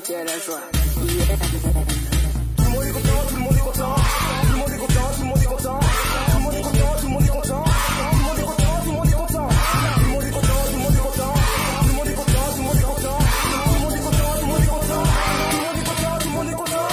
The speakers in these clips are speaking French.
qui est la joie. Yeah. Tout le monde est content, tout le monde est content. Tout le monde est content, tout le monde est content. Tout le monde est content, tout le monde est content. Tout le monde est content, tout le monde est content. Tout le monde est content, tout le monde est content. Tout le monde est content, tout le monde est content. Tout le monde est content, tout le monde est content. Tout le monde est content, tout le monde est content.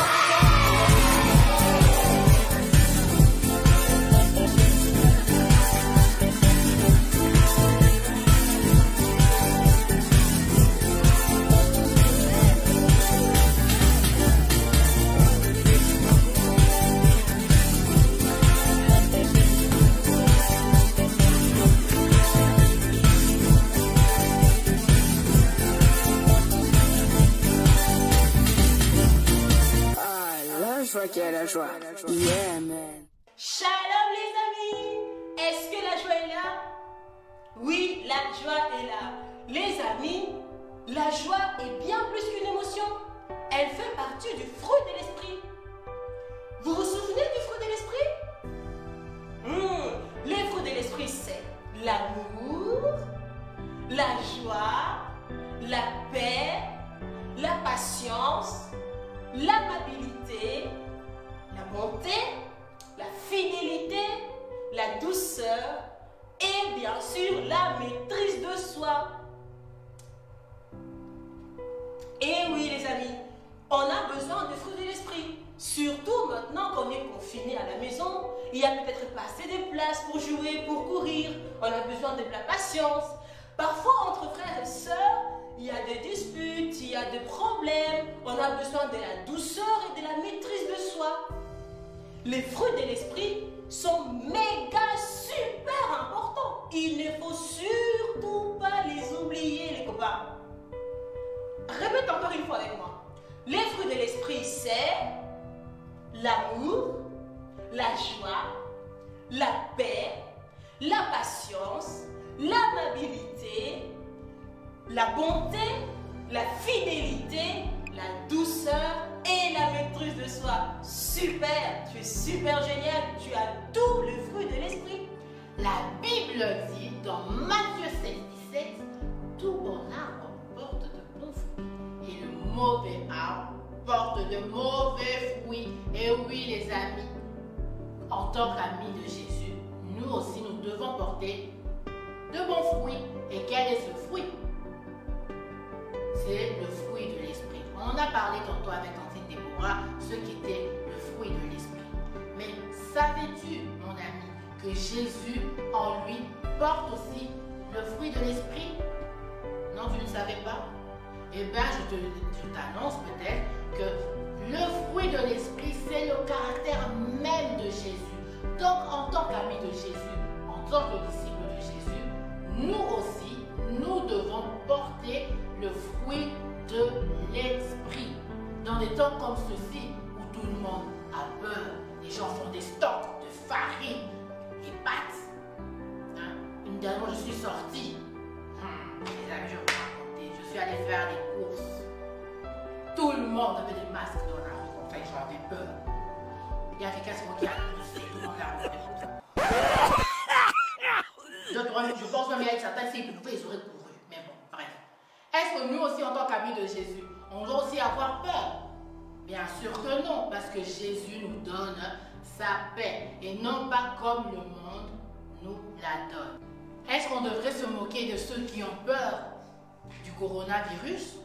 Qui est la joie. Yeah, man. Shalom les amis. Est-ce que la joie est là? Oui, la joie est là. Les amis, la joie est bien plus qu'une émotion. Elle fait partie du fruit de l'esprit. Vous vous souvenez du fruit de l'esprit? Les fruits de l'esprit, c'est l'amour, la joie, la paix, la patience, l'amabilité, la bonté, la fidélité, la douceur et bien sûr la maîtrise de soi. Et oui les amis, on a besoin des fruits de l'esprit. Surtout maintenant qu'on est confiné à la maison, il y a peut-être pas assez de place pour jouer, pour courir. On a besoin de la patience. Parfois entre frères et sœurs, il y a des disputes, il y a des problèmes. On a besoin de la douceur et de la maîtrise de soi. Les fruits de l'esprit sont méga super importants. Il ne faut surtout pas les oublier, les copains. Répète encore une fois avec moi. Les fruits de l'esprit, c'est l'amour, la joie, la paix, la patience, l'amabilité, la bonté, la fidélité, la douceur et la maîtrise de soi. Super, tu es super génial, tu as tous les fruits de l'esprit. La Bible dit dans Matthieu 7,17, tout bon arbre porte de bons fruits et le mauvais arbre porte de mauvais fruits. Et oui les amis, en tant qu'amis de Jésus, nous aussi nous devons porter de bons fruits. Et quel est ce fruit? C'est le fruit de l'esprit. On en a parlé tantôt avec Antine Déborah, ce qui était le fruit de l'esprit. Mais savais-tu, mon ami, que Jésus en lui porte aussi le fruit de l'esprit? Non, tu ne savais pas? Eh bien, je t'annonce peut-être que le fruit de l'esprit, c'est le caractère même de Jésus. Donc, en tant qu'amis de Jésus, en tant que disciples de Jésus, nous aussi, nous devons porter le fruit de l'esprit. Dans des temps comme ceci, où tout le monde a peur, les gens font des stocks de farine et pâtes. Une dernière, je suis sortie. Les amis, je vais vous raconter. Je suis allée faire des courses. Tout le monde avait des masques dans la rue. Enfin, j'avais peur. Il y a quelqu'un qui a poussé. Tout le monde l'a refait comme ça. Je pense même que certains, s'ils pouvaient, ils auraient couru. Mais bon, bref. Est-ce que nous aussi, en tant qu'amis de Jésus, on doit aussi avoir peur? Bien sûr que non, parce que Jésus nous donne sa paix et non pas comme le monde nous la donne. Est-ce qu'on devrait se moquer de ceux qui ont peur du coronavirus?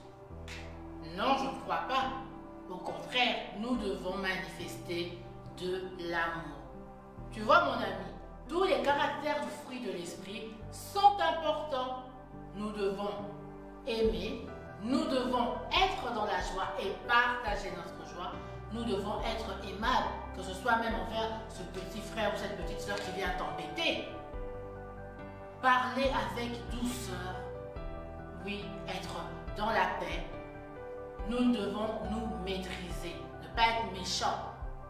Non, je ne crois pas. Au contraire, nous devons manifester de l'amour. Tu vois, mon ami, tous les caractères du fruit de l'esprit sont importants. Nous devons aimer, nous devons être dans la joie et partager notre joie. Nous devons être aimables, que ce soit même envers ce petit frère ou cette petite soeur qui vient t'embêter. Parler avec douceur, oui, être dans la paix. Nous devons nous maîtriser, ne pas être méchant.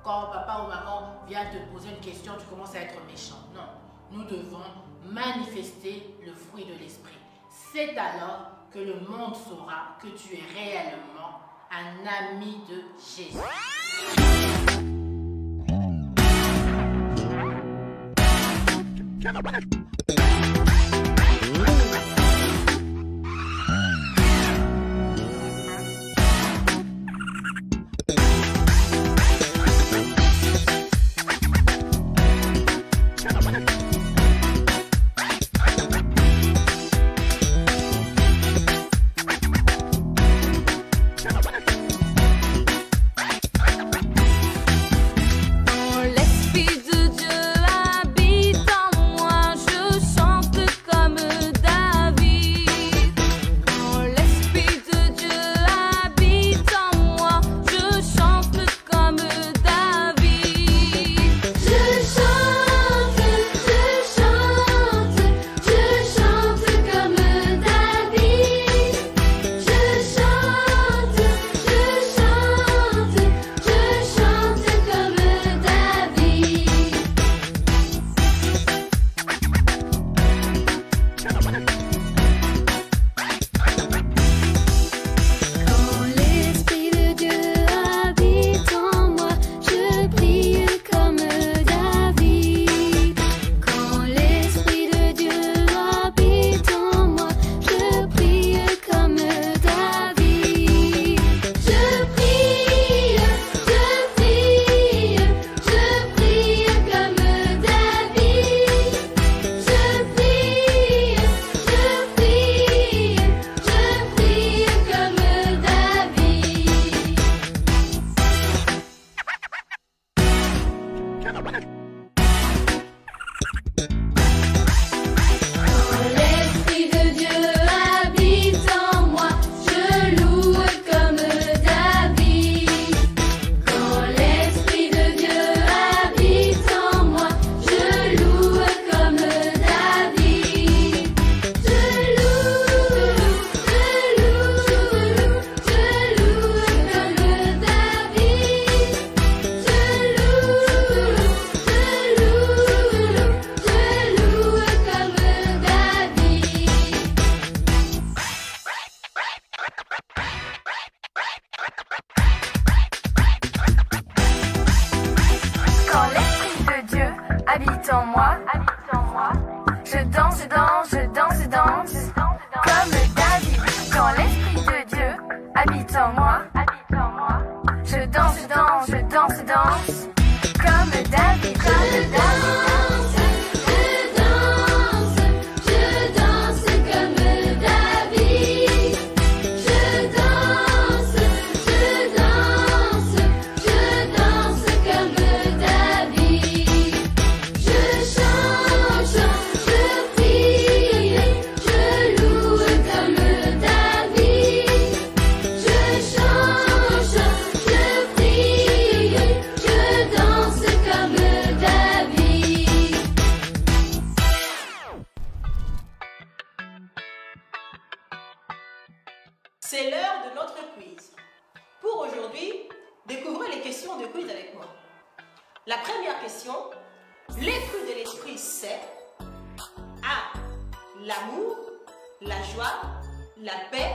Quand papa ou maman vient te poser une question, tu commences à être méchant. Non, nous devons manifester le fruit de l'esprit. C'est alors que le monde saura que tu es réellement un ami de Jésus. en moi. Je danse, je danse, je danse, je danse, comme David, quand l'Esprit de Dieu habite en moi. Je danse, je danse, je danse, je danse, comme David, comme David. C'est l'heure de notre quiz. Pour aujourd'hui, découvrez les questions de quiz avec moi. La première question, les fruits de l'esprit c'est A. L'amour, la joie, la paix,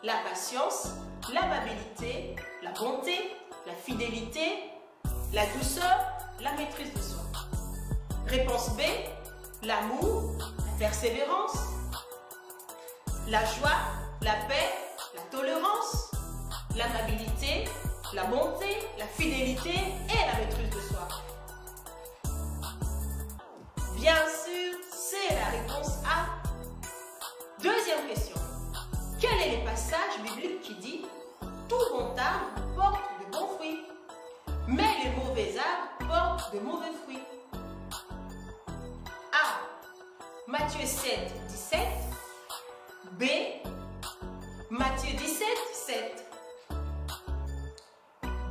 la patience, l'amabilité, la bonté, la fidélité, la douceur, la maîtrise de soi. Réponse B. L'amour, la persévérance, la joie, la paix, la tolérance, l'amabilité, la bonté, la fidélité et la maîtrise de soi. Bien sûr, c'est la réponse A. Deuxième question. Quel est le passage biblique qui dit « Tout bon arbre porte de bons fruits, mais les mauvais arbres portent de mauvais fruits » A. Matthieu 7, 17. B. Matthieu 17, 7.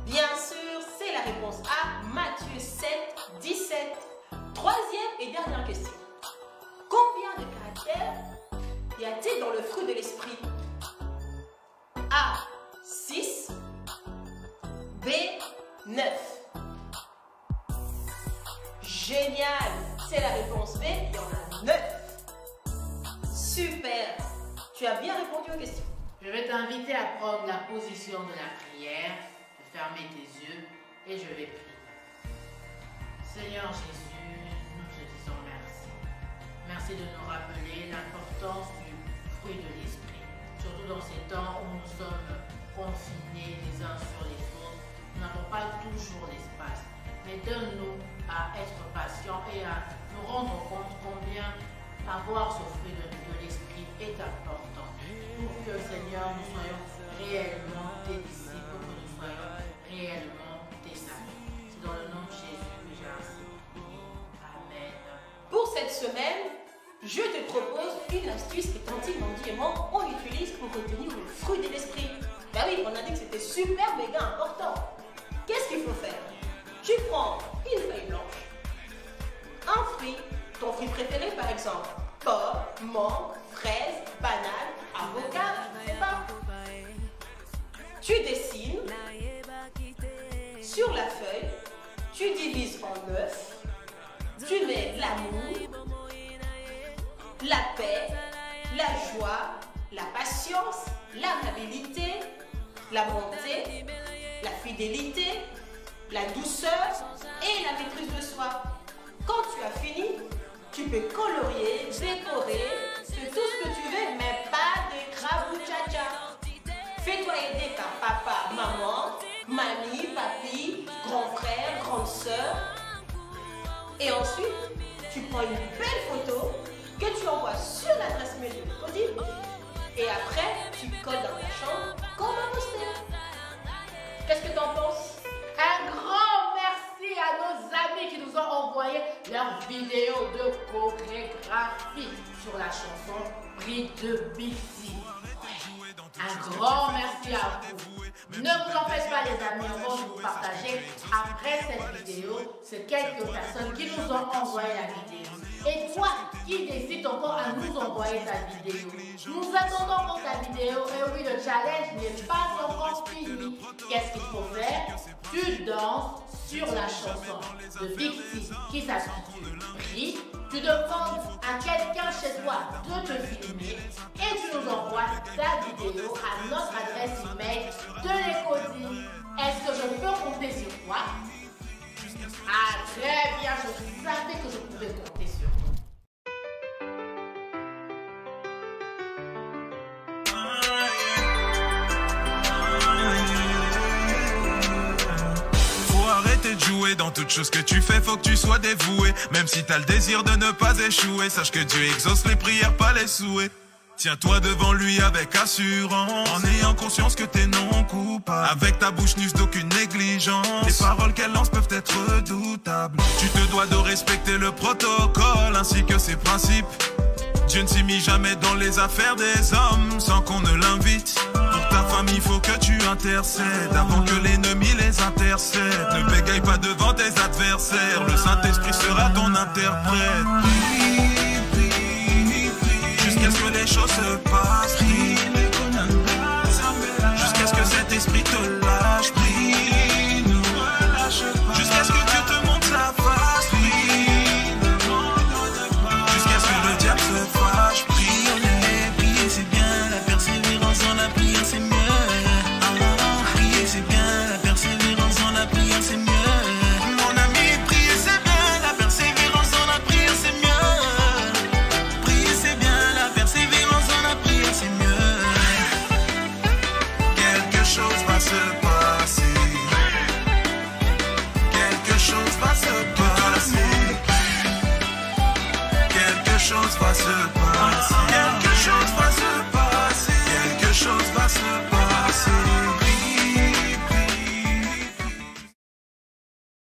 Bien sûr, c'est la réponse A. Matthieu 7, 17. Troisième et dernière question. Combien de caractères y a-t-il dans le fruit de l'esprit? A. 6. B. 9. Génial! C'est la réponse B. Il y en a 9. Super! Tu as bien répondu aux questions. Je vais t'inviter à prendre la position de la prière, de fermer tes yeux et je vais prier. Seigneur Jésus, nous te disons merci. Merci de nous rappeler l'importance du fruit de l'esprit. Surtout dans ces temps où nous sommes confinés les uns sur les autres, nous n'avons pas toujours l'espace. Mais donne-nous à être patients et à nous rendre compte combien avoir ce fruit de l'esprit est important. Pour que, Seigneur, nous soyons réellement tes disciples, pour que nous soyons réellement tes amis. C'est dans le nom de Jésus que j'ai ainsi prié. Amen. Pour cette semaine, je te propose une astuce que Tantine, Mandy et moi, on utilise pour retenir le fruit de l'esprit. Ben oui, on a dit que c'était super méga important. Qu'est-ce qu'il faut faire? Tu prends une feuille blanche, un fruit, ton fruit préféré par exemple, pomme, mangue, fraise, banane, avocat, je sais pas. Tu dessines sur la feuille, tu divises en 9, tu mets l'amour, la paix, la joie, la patience, l'amabilité, la bonté, la fidélité, la douceur et la maîtrise de soi. Quand tu as fini, tu peux colorier, décorer, c'est tout ce que tu veux, mais pas de crabouchacha. Fais-toi aider par papa, maman, mamie, papi, grand frère, grande soeur. Et ensuite, tu prends une belle photo que tu envoies sur l'adresse mail de Codine. Et après, tu colles dans ta chambre comme un poster. Qu'est-ce que tu en penses? Un grand merci à nos amis qui nous ont envoyé leurs vidéos de chorégraphie sur la chanson Prix de Bixi. Un grand merci à vous. Ne vous en faites pas les amis, on va vous partager après cette vidéo. C'est quelques personnes qui nous ont envoyé la vidéo. Et toi qui décides encore à nous envoyer ta vidéo, nous attendons encore ta vidéo. Et oui, le challenge n'est pas encore fini. Qu'est-ce qu'il faut faire? Tu danses sur la chanson de Bixi qui s'intitule Prix. Tu demandes à quelqu'un chez toi de te filmer et tu nous envoies ta vidéo à notre adresse email de l'Ecodine. Est-ce que je peux compter sur toi? Ah, très bien, je savais que je pouvais échouer. Dans toute chose que tu fais, faut que tu sois dévoué. Même si t'as le désir de ne pas échouer, sache que Dieu exauce les prières, pas les souhaits. Tiens-toi devant lui avec assurance, en ayant conscience que t'es non coupable. Avec ta bouche n'use d'aucune négligence, les paroles qu'elle lance peuvent être redoutables. Tu te dois de respecter le protocole ainsi que ses principes. Dieu ne s'immisce jamais dans les affaires des hommes sans qu'on ne l'invite. Pour ta famille, faut que tu intercèdes avant que l'ennemi les intercède. Ne bégaye pas devant tes adversaires, le Saint-Esprit sera ton interprète.